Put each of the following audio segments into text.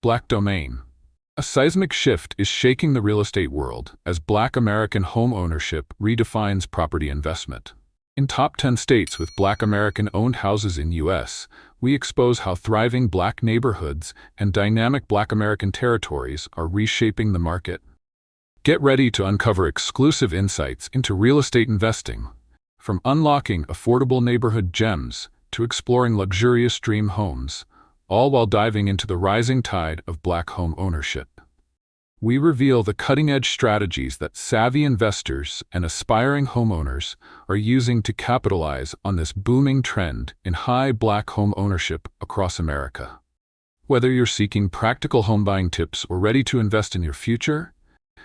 Black domain. A seismic shift is shaking the real estate world as Black American home ownership redefines property investment. In top 10 states with Black American-owned houses in U.S., we expose how thriving Black neighborhoods and dynamic Black American territories are reshaping the market. Get ready to uncover exclusive insights into real estate investing, from unlocking affordable neighborhood gems to exploring luxurious dream homes, all while diving into the rising tide of Black home ownership. We reveal the cutting-edge strategies that savvy investors and aspiring homeowners are using to capitalize on this booming trend in high Black home ownership across America. Whether you're seeking practical home buying tips or ready to invest in your future,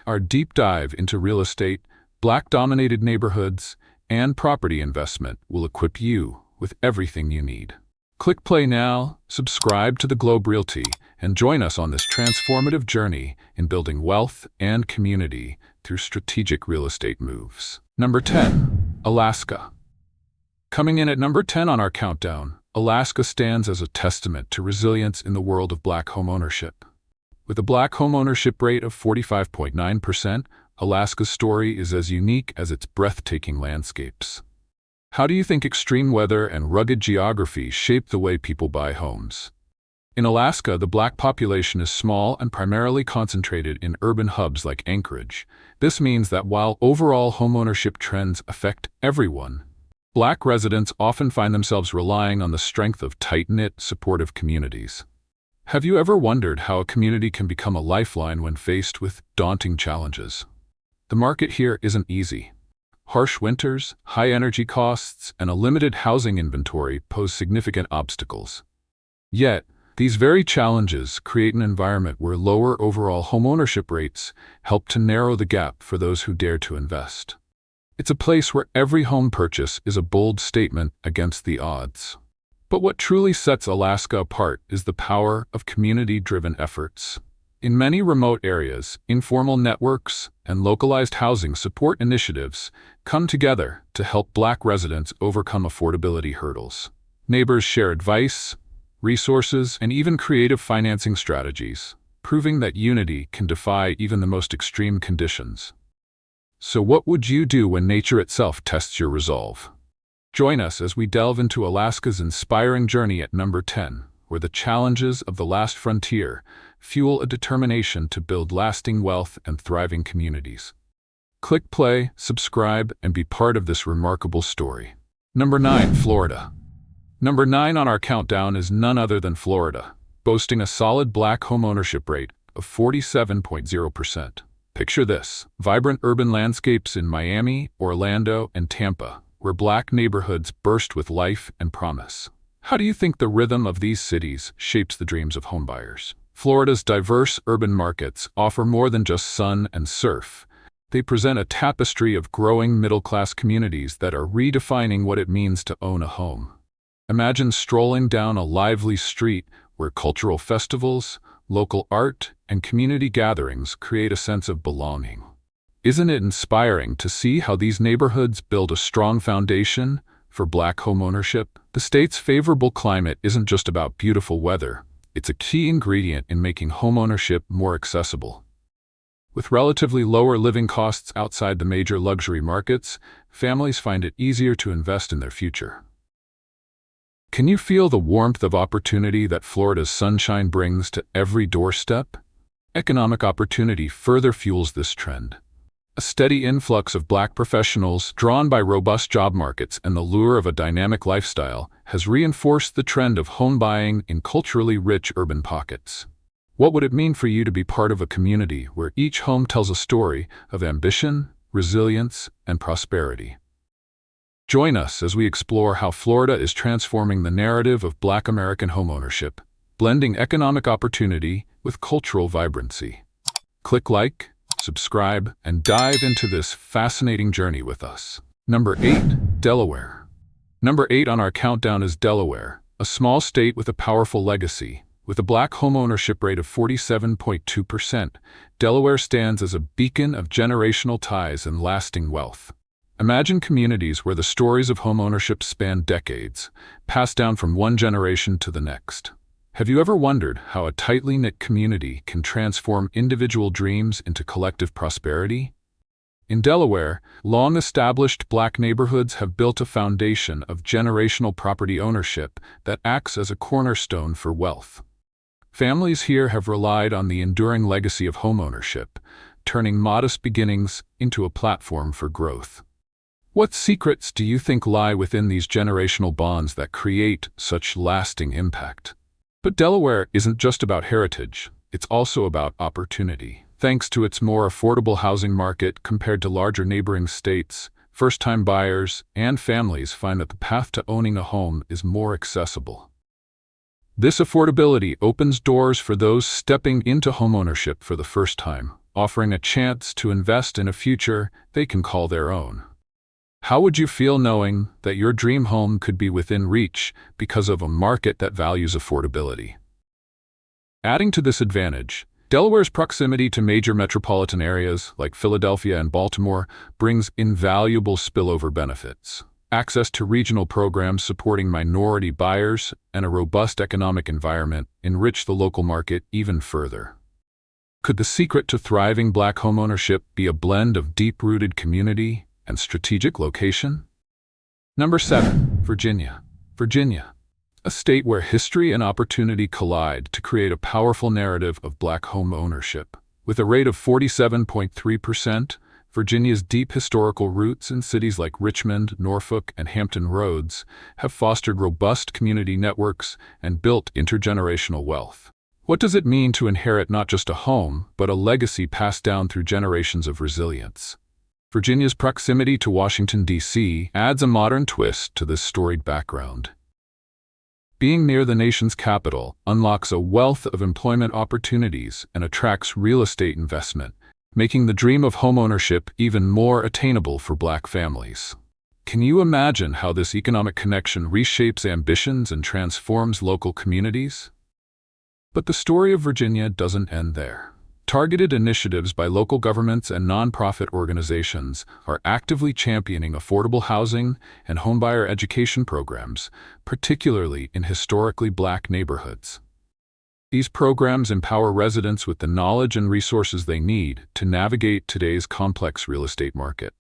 our deep dive into real estate, Black-dominated neighborhoods, and property investment will equip you with everything you need. Click play now, subscribe to the Globe Realty, and join us on this transformative journey in building wealth and community through strategic real estate moves. Number 10. Alaska. Coming in at number 10 on our countdown, Alaska stands as a testament to resilience in the world of Black homeownership. With a Black homeownership rate of 45.9%, Alaska's story is as unique as its breathtaking landscapes. How do you think extreme weather and rugged geography shape the way people buy homes? In Alaska, the Black population is small and primarily concentrated in urban hubs like Anchorage. This means that while overall homeownership trends affect everyone, Black residents often find themselves relying on the strength of tight-knit, supportive communities. Have you ever wondered how a community can become a lifeline when faced with daunting challenges? The market here isn't easy. Harsh winters, high energy costs, and a limited housing inventory pose significant obstacles. Yet, these very challenges create an environment where lower overall homeownership rates help to narrow the gap for those who dare to invest. It's a place where every home purchase is a bold statement against the odds. But what truly sets Alaska apart is the power of community-driven efforts. In many remote areas, informal networks and localized housing support initiatives come together to help Black residents overcome affordability hurdles. Neighbors share advice, resources, and even creative financing strategies, proving that unity can defy even the most extreme conditions. So what would you do when nature itself tests your resolve? Join us as we delve into Alaska's inspiring journey at number 10, where the challenges of the last frontier fuel a determination to build lasting wealth and thriving communities. Click play, subscribe, and be part of this remarkable story. Number 9. Florida. Number 9 on our countdown is none other than Florida, boasting a solid Black homeownership rate of 47.0%. Picture this: vibrant urban landscapes in Miami, Orlando, and Tampa, where Black neighborhoods burst with life and promise. How do you think the rhythm of these cities shapes the dreams of homebuyers? Florida's diverse urban markets offer more than just sun and surf. They present a tapestry of growing middle-class communities that are redefining what it means to own a home. Imagine strolling down a lively street where cultural festivals, local art, and community gatherings create a sense of belonging. Isn't it inspiring to see how these neighborhoods build a strong foundation for Black homeownership? The state's favorable climate isn't just about beautiful weather. It's a key ingredient in making homeownership more accessible. With relatively lower living costs outside the major luxury markets, families find it easier to invest in their future. Can you feel the warmth of opportunity that Florida's sunshine brings to every doorstep? Economic opportunity further fuels this trend. A steady influx of Black professionals, drawn by robust job markets and the lure of a dynamic lifestyle, has reinforced the trend of home buying in culturally rich urban pockets. What would it mean for you to be part of a community where each home tells a story of ambition, resilience, and prosperity? Join us as we explore how Florida is transforming the narrative of Black American homeownership, blending economic opportunity with cultural vibrancy. Click like, subscribe, and dive into this fascinating journey with us. Number 8. Delaware. Number 8 on our countdown is Delaware, a small state with a powerful legacy. With a Black homeownership rate of 47.2%, Delaware stands as a beacon of generational ties and lasting wealth. Imagine communities where the stories of homeownership span decades, passed down from one generation to the next. Have you ever wondered how a tightly knit community can transform individual dreams into collective prosperity? In Delaware, long-established Black neighborhoods have built a foundation of generational property ownership that acts as a cornerstone for wealth. Families here have relied on the enduring legacy of homeownership, turning modest beginnings into a platform for growth. What secrets do you think lie within these generational bonds that create such lasting impact? But Delaware isn't just about heritage, it's also about opportunity. Thanks to its more affordable housing market compared to larger neighboring states, first-time buyers and families find that the path to owning a home is more accessible. This affordability opens doors for those stepping into homeownership for the first time, offering a chance to invest in a future they can call their own. How would you feel knowing that your dream home could be within reach because of a market that values affordability? Adding to this advantage, Delaware's proximity to major metropolitan areas like Philadelphia and Baltimore brings invaluable spillover benefits. Access to regional programs supporting minority buyers and a robust economic environment enrich the local market even further. Could the secret to thriving Black homeownership be a blend of deep-rooted community and strategic location? Number 7. Virginia. Virginia, a state where history and opportunity collide to create a powerful narrative of Black home ownership. With a rate of 47.3%, Virginia's deep historical roots in cities like Richmond, Norfolk, and Hampton Roads have fostered robust community networks and built intergenerational wealth. What does it mean to inherit not just a home, but a legacy passed down through generations of resilience? Virginia's proximity to Washington, D.C. adds a modern twist to this storied background. Being near the nation's capital unlocks a wealth of employment opportunities and attracts real estate investment, making the dream of homeownership even more attainable for Black families. Can you imagine how this economic connection reshapes ambitions and transforms local communities? But the story of Virginia doesn't end there. Targeted initiatives by local governments and nonprofit organizations are actively championing affordable housing and homebuyer education programs, particularly in historically Black neighborhoods. These programs empower residents with the knowledge and resources they need to navigate today's complex real estate market.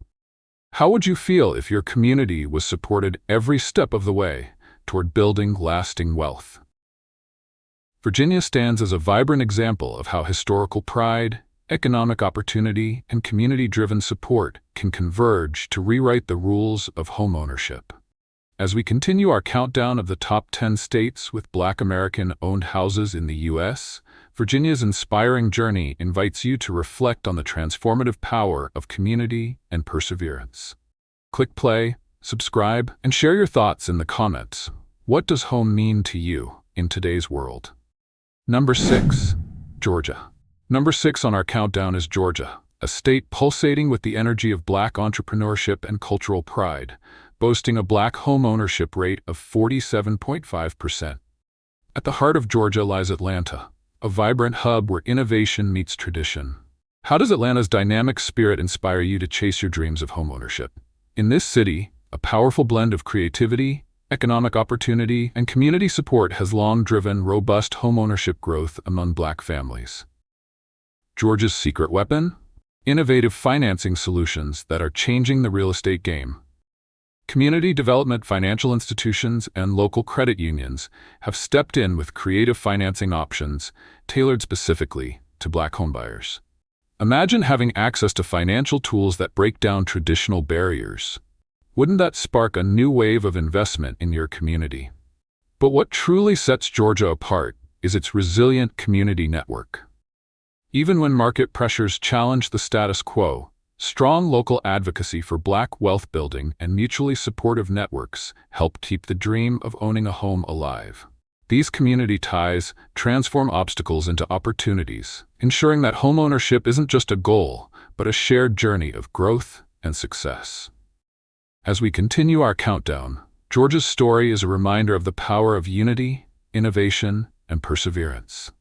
How would you feel if your community was supported every step of the way toward building lasting wealth? Virginia stands as a vibrant example of how historical pride, economic opportunity, and community-driven support can converge to rewrite the rules of homeownership. As we continue our countdown of the top 10 states with Black American-owned houses in the U.S., Virginia's inspiring journey invites you to reflect on the transformative power of community and perseverance. Click play, subscribe, and share your thoughts in the comments. What does home mean to you in today's world? Number 6. Georgia. Number 6 on our countdown is Georgia, a state pulsating with the energy of Black entrepreneurship and cultural pride, boasting a Black home ownership rate of 47.5%. At the heart of Georgia lies Atlanta, a vibrant hub where innovation meets tradition. How does Atlanta's dynamic spirit inspire you to chase your dreams of homeownership? In this city, a powerful blend of creativity, economic opportunity, and community support has long driven robust homeownership growth among Black families. Georgia's secret weapon? Innovative financing solutions that are changing the real estate game. Community development financial institutions and local credit unions have stepped in with creative financing options tailored specifically to Black homebuyers. Imagine having access to financial tools that break down traditional barriers. Wouldn't that spark a new wave of investment in your community? But what truly sets Georgia apart is its resilient community network. Even when market pressures challenge the status quo, strong local advocacy for Black wealth building and mutually supportive networks help keep the dream of owning a home alive. These community ties transform obstacles into opportunities, ensuring that homeownership isn't just a goal, but a shared journey of growth and success. As we continue our countdown, Georgia's story is a reminder of the power of unity, innovation, and perseverance.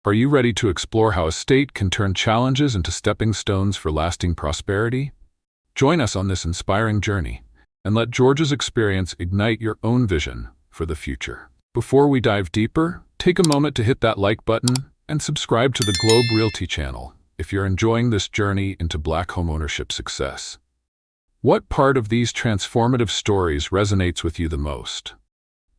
Are you ready to explore how a state can turn challenges into stepping stones for lasting prosperity? Join us on this inspiring journey, and let Georgia's experience ignite your own vision for the future. Before we dive deeper, Take a moment to hit that like button and subscribe to the Globe Realty channel if you're enjoying this journey into Black homeownership success. What part of these transformative stories resonates with you the most?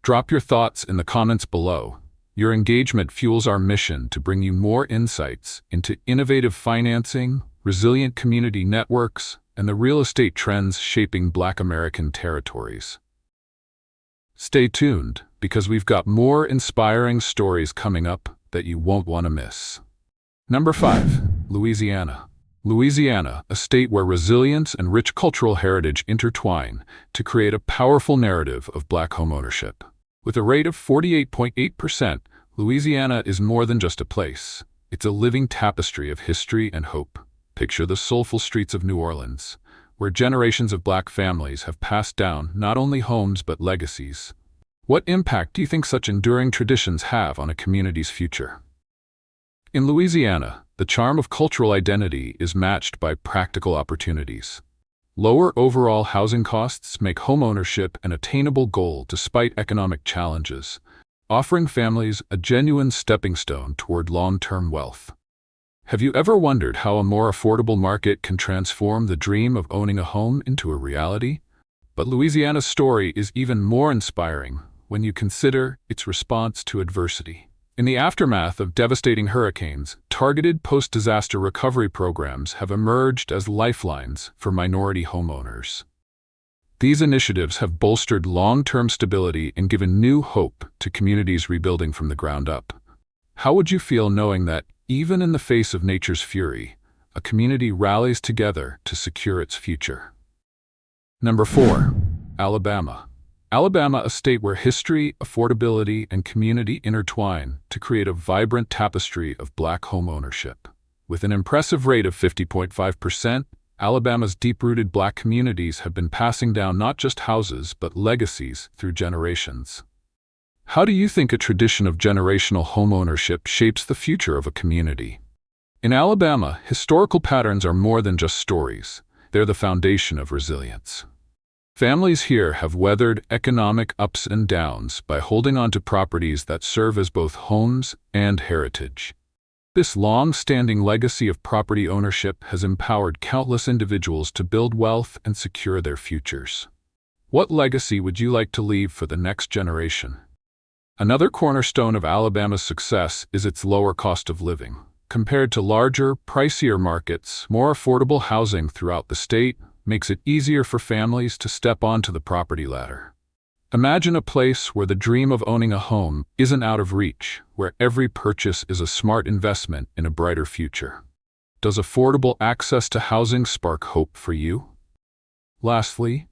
Drop your thoughts in the comments below. Your engagement fuels our mission to bring you more insights into innovative financing, resilient community networks, and the real estate trends shaping Black American territories. Stay tuned, because we've got more inspiring stories coming up that you won't want to miss. Number 5. Louisiana. Louisiana, a state where resilience and rich cultural heritage intertwine to create a powerful narrative of Black homeownership. With a rate of 48.8%, Louisiana is more than just a place. It's a living tapestry of history and hope. Picture the soulful streets of New Orleans, where generations of Black families have passed down not only homes but legacies. What impact do you think such enduring traditions have on a community's future? In Louisiana, the charm of cultural identity is matched by practical opportunities. Lower overall housing costs make homeownership an attainable goal despite economic challenges, offering families a genuine stepping stone toward long-term wealth. Have you ever wondered how a more affordable market can transform the dream of owning a home into a reality? But Louisiana's story is even more inspiring when you consider its response to adversity. In the aftermath of devastating hurricanes, targeted post-disaster recovery programs have emerged as lifelines for minority homeowners. These initiatives have bolstered long-term stability and given new hope to communities rebuilding from the ground up. How would you feel knowing that, even in the face of nature's fury, a community rallies together to secure its future? Number 4. Alabama. Alabama, a state where history, affordability, and community intertwine to create a vibrant tapestry of Black homeownership. With an impressive rate of 50.5%, Alabama's deep-rooted Black communities have been passing down not just houses but legacies through generations. How do you think a tradition of generational homeownership shapes the future of a community? In Alabama, historical patterns are more than just stories. They're the foundation of resilience. Families here have weathered economic ups and downs by holding on to properties that serve as both homes and heritage. This long-standing legacy of property ownership has empowered countless individuals to build wealth and secure their futures. What legacy would you like to leave for the next generation? Another cornerstone of Alabama's success is its lower cost of living. Compared to larger, pricier markets, more affordable housing throughout the state makes it easier for families to step onto the property ladder. Imagine a place where the dream of owning a home isn't out of reach, where every purchase is a smart investment in a brighter future. Does affordable access to housing spark hope for you? Lastly,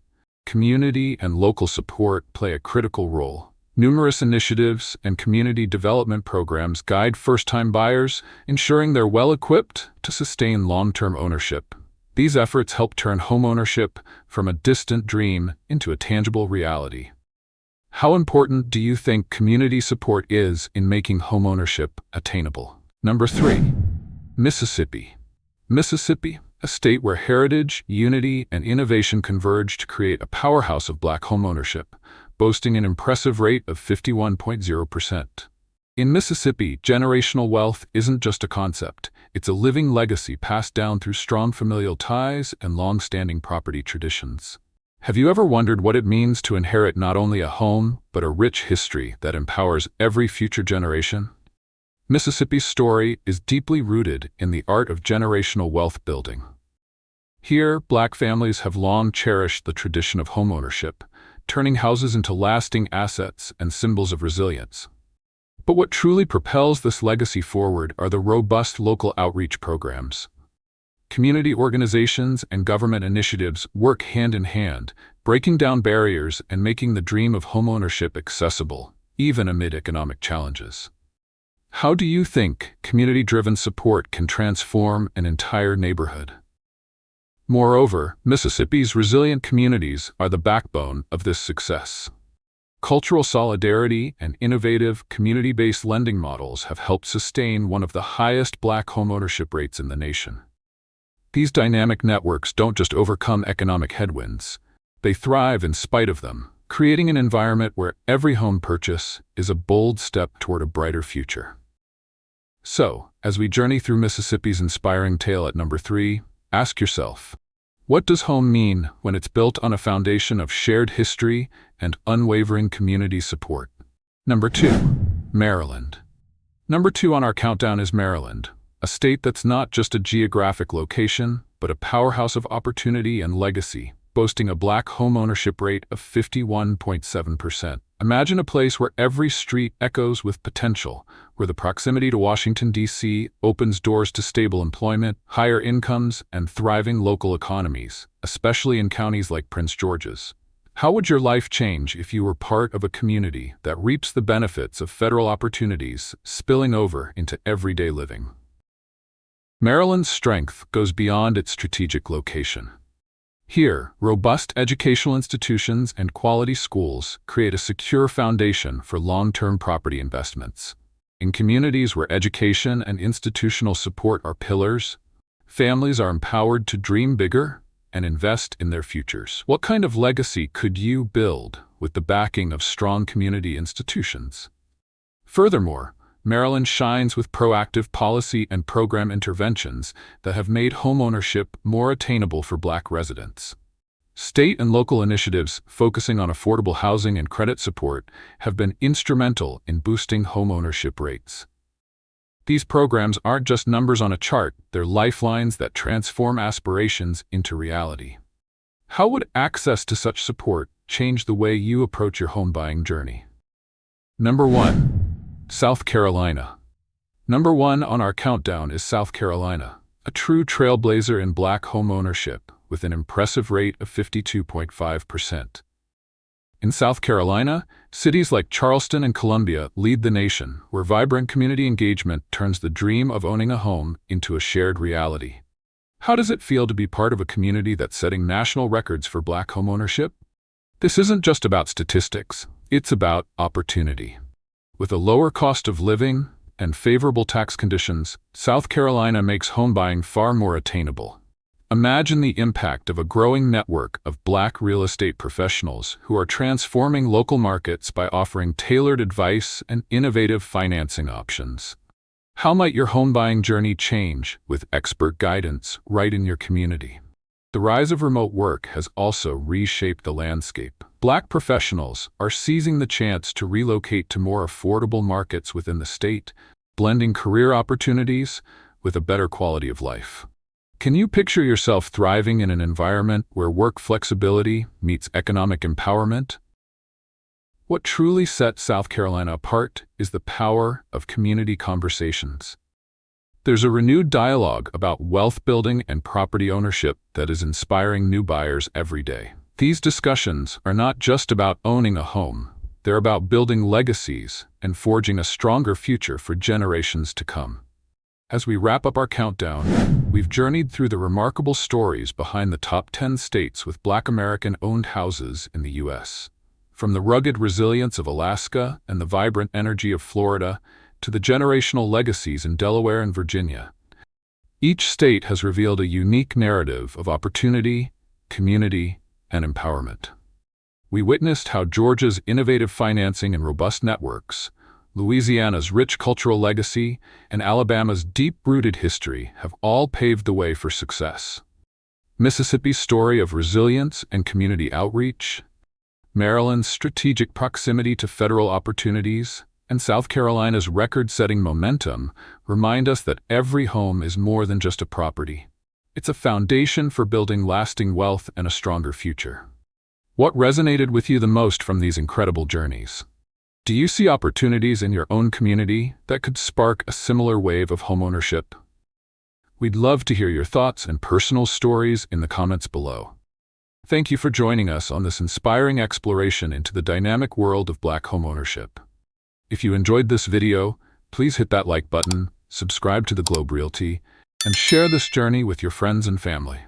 community and local support play a critical role. Numerous initiatives and community development programs guide first-time buyers, ensuring they're well-equipped to sustain long-term ownership. These efforts help turn homeownership from a distant dream into a tangible reality. How important do you think community support is in making homeownership attainable? Number 3. Mississippi. Mississippi, a state where heritage, unity, and innovation converge to create a powerhouse of Black homeownership, boasting an impressive rate of 51.0%. In Mississippi, generational wealth isn't just a concept. It's a living legacy passed down through strong familial ties and long-standing property traditions. Have you ever wondered what it means to inherit not only a home, but a rich history that empowers every future generation? Mississippi's story is deeply rooted in the art of generational wealth building. Here, Black families have long cherished the tradition of homeownership, turning houses into lasting assets and symbols of resilience. But what truly propels this legacy forward are the robust local outreach programs. Community organizations and government initiatives work hand in hand, breaking down barriers and making the dream of homeownership accessible, even amid economic challenges. How do you think community-driven support can transform an entire neighborhood? Moreover, Mississippi's resilient communities are the backbone of this success. Cultural solidarity and innovative, community-based lending models have helped sustain one of the highest Black homeownership rates in the nation. These dynamic networks don't just overcome economic headwinds, they thrive in spite of them, creating an environment where every home purchase is a bold step toward a brighter future. So, as we journey through Mississippi's inspiring tale at number 3, ask yourself, what does home mean when it's built on a foundation of shared history and unwavering community support? Number 2, Maryland. Number 2 on our countdown is Maryland, a state that's not just a geographic location, but a powerhouse of opportunity and legacy, boasting a Black homeownership rate of 51.7%. Imagine a place where every street echoes with potential, where the proximity to Washington, D.C. opens doors to stable employment, higher incomes, and thriving local economies, especially in counties like Prince George's. How would your life change if you were part of a community that reaps the benefits of federal opportunities spilling over into everyday living? Maryland's strength goes beyond its strategic location. Here, robust educational institutions and quality schools create a secure foundation for long-term property investments. In communities where education and institutional support are pillars, families are empowered to dream bigger and invest in their futures. What kind of legacy could you build with the backing of strong community institutions? Furthermore, Maryland shines with proactive policy and program interventions that have made homeownership more attainable for Black residents. State and local initiatives focusing on affordable housing and credit support have been instrumental in boosting homeownership rates. These programs aren't just numbers on a chart, they're lifelines that transform aspirations into reality. How would access to such support change the way you approach your home buying journey? Number 1. South Carolina. Number 1 on our countdown is South Carolina, a true trailblazer in Black homeownership with an impressive rate of 52.5%. In South Carolina, cities like Charleston and Columbia lead the nation, where vibrant community engagement turns the dream of owning a home into a shared reality. How does it feel to be part of a community that's setting national records for Black homeownership? This isn't just about statistics, it's about opportunity. With a lower cost of living and favorable tax conditions, South Carolina makes home buying far more attainable. Imagine the impact of a growing network of Black real estate professionals who are transforming local markets by offering tailored advice and innovative financing options. How might your home buying journey change with expert guidance right in your community? The rise of remote work has also reshaped the landscape. Black professionals are seizing the chance to relocate to more affordable markets within the state, blending career opportunities with a better quality of life. Can you picture yourself thriving in an environment where work flexibility meets economic empowerment? What truly sets South Carolina apart is the power of community conversations. There's a renewed dialogue about wealth building and property ownership that is inspiring new buyers every day. These discussions are not just about owning a home, they're about building legacies and forging a stronger future for generations to come. As we wrap up our countdown, we've journeyed through the remarkable stories behind the top 10 states with Black American-owned houses in the U.S. From the rugged resilience of Alaska and the vibrant energy of Florida to the generational legacies in Delaware and Virginia. Each state has revealed a unique narrative of opportunity, community, and empowerment. We witnessed how Georgia's innovative financing and robust networks, Louisiana's rich cultural legacy, and Alabama's deep-rooted history have all paved the way for success. Mississippi's story of resilience and community outreach, Maryland's strategic proximity to federal opportunities, and South Carolina's record-setting momentum remind us that every home is more than just a property. It's a foundation for building lasting wealth and a stronger future. What resonated with you the most from these incredible journeys? Do you see opportunities in your own community that could spark a similar wave of homeownership? We'd love to hear your thoughts and personal stories in the comments below. Thank you for joining us on this inspiring exploration into the dynamic world of Black homeownership. If you enjoyed this video, please hit that like button, subscribe to the Globe Realty, and share this journey with your friends and family.